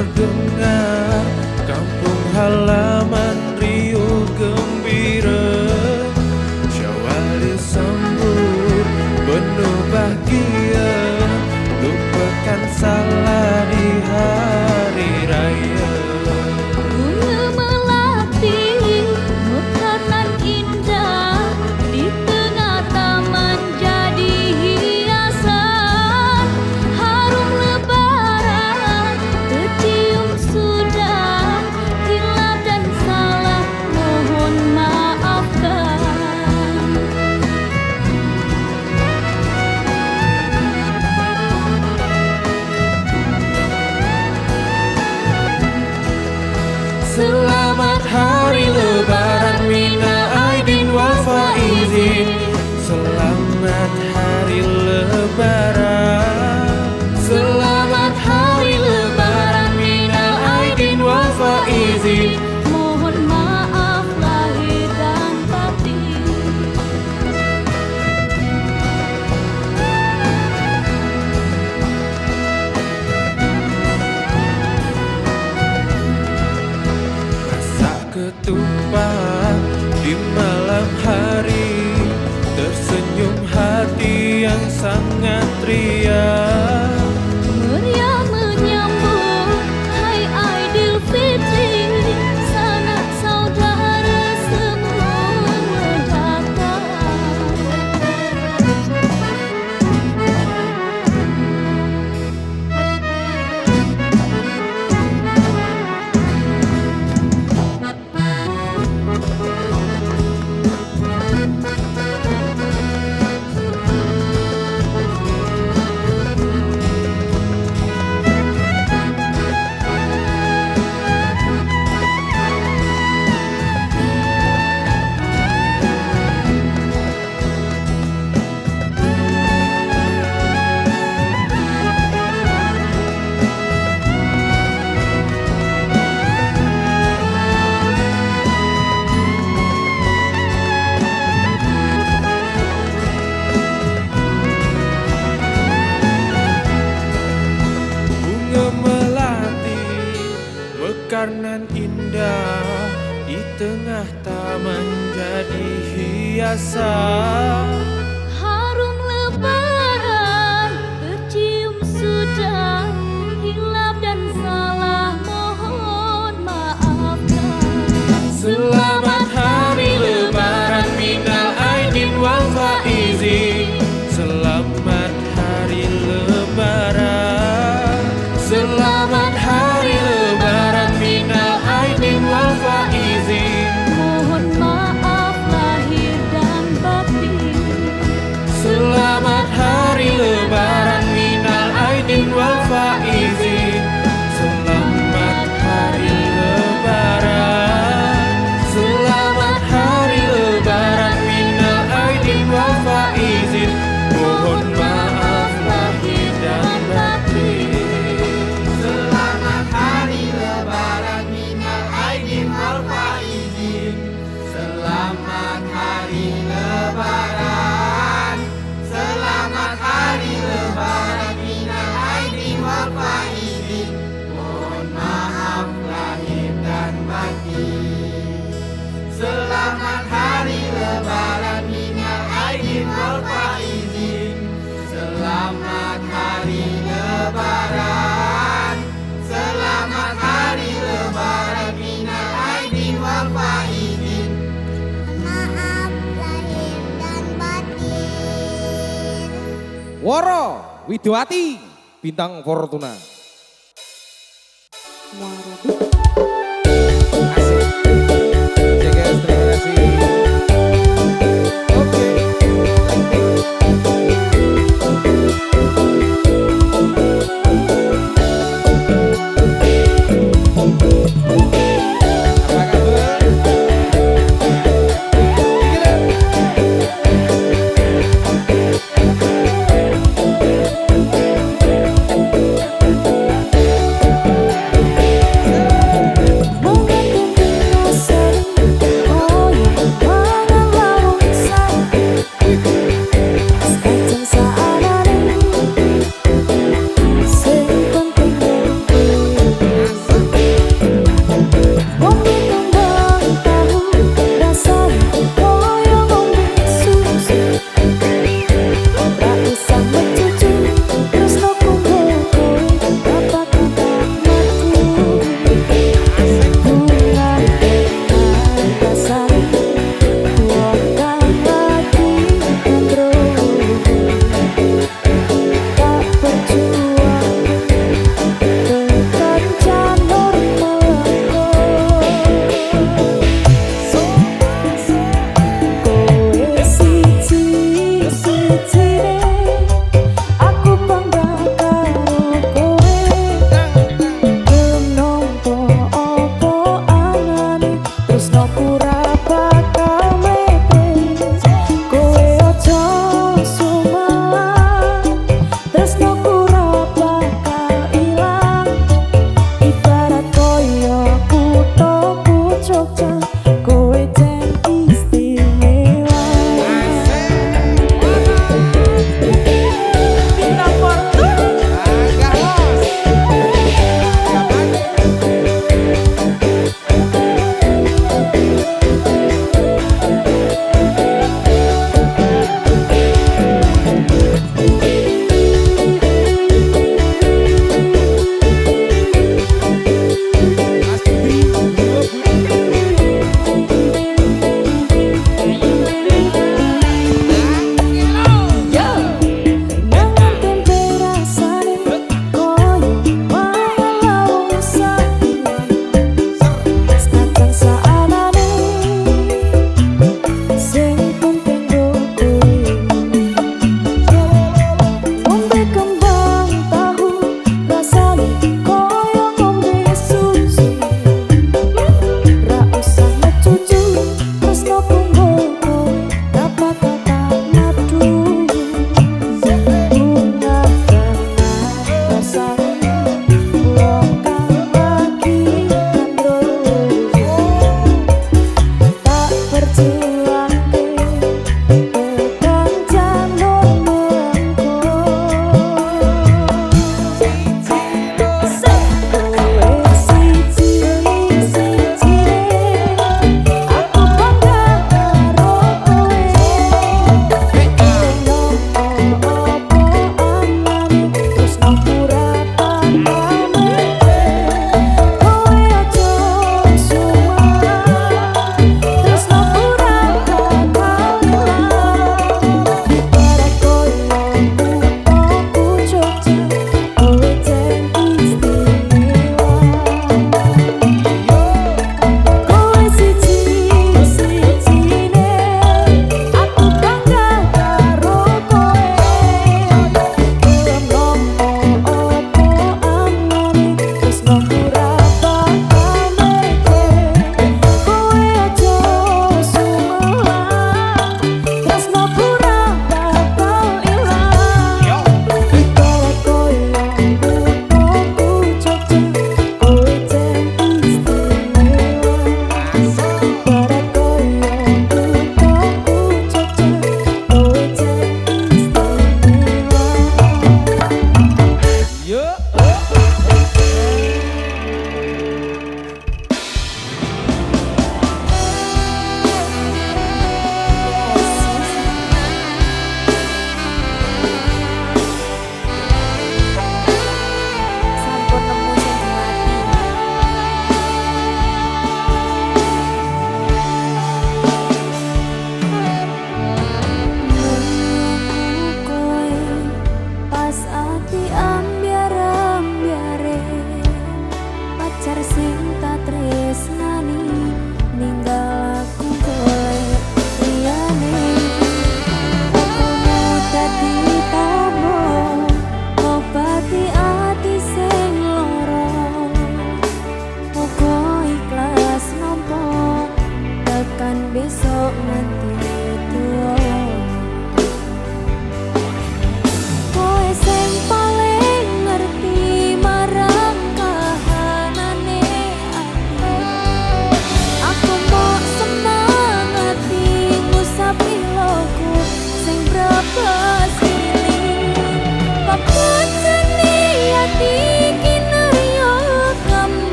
terdengar kampung halaman riuh gembira. Syawal disambut penuh bahagia, lupakan salah di hari raya. Bunga melati mekar nan indah, di tengah taman jadi hiasan. Harum lebaran tercium sudah, hilaf dan salah mohon maafkan. Selamat hari lebaran minal aidin wal faizin. Selamat hari lebaran. Selamat hari lebaran minal aidin wal faizin. Mohon maaf lahir dan batin. Masak ketupat di malam hari, tersenyum hati yang sangat riang. Meriah menyambut Hai Aidilfitri, sanak saudara semua datang. Bunga melati mekar nan indah, di tengah taman jadi hiasan. Harum lebaran tercium sudah, hilaf dan salah mohon maafkan. Selamat hari lebaran minal aidin wal faizin. Selamat hari lebaran. Selamat hari lebaran minal aidin wal faizin. Mohon maaf lahir dan batin. Selamat hari lebaran minal aidin wal faizin. Selamat hari lebaran. Selamat hari lebaran minal aidin wal faizin. Mohon maaf lahir dan batin. Selamat hari lebaran minal aidin wal faizin. Selamat hari lebaran. Selamat hari lebaran minal aidin wal faizin. Mohon maaf lahir dan batin. Selamat hari lebaran minal aidin wal faizin. Selamat hari lebaran. Selamat hari lebaran minal aidin wal faizin. Maaf lahir dan batin. Woro Widowati Bintang Fortuna. Asik. Jaga, terima kasih. Oke. Apa kabar? Gila.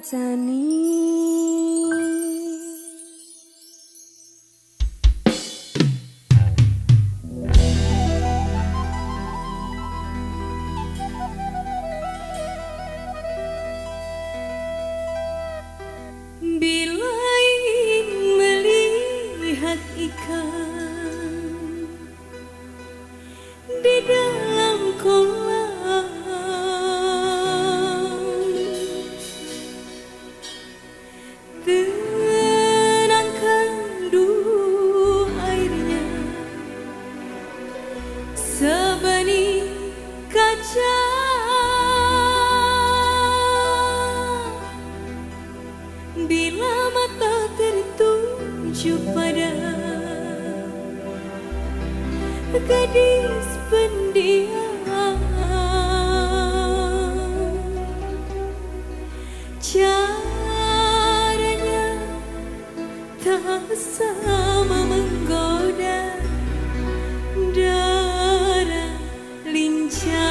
kacani. Bila ingin melihat ikan di dalam kolam, tenangkan dulu airnya sebenih kaca. Bila mata tertuju pada gadis pendiam, caranya tak sama menggoda darah lincah.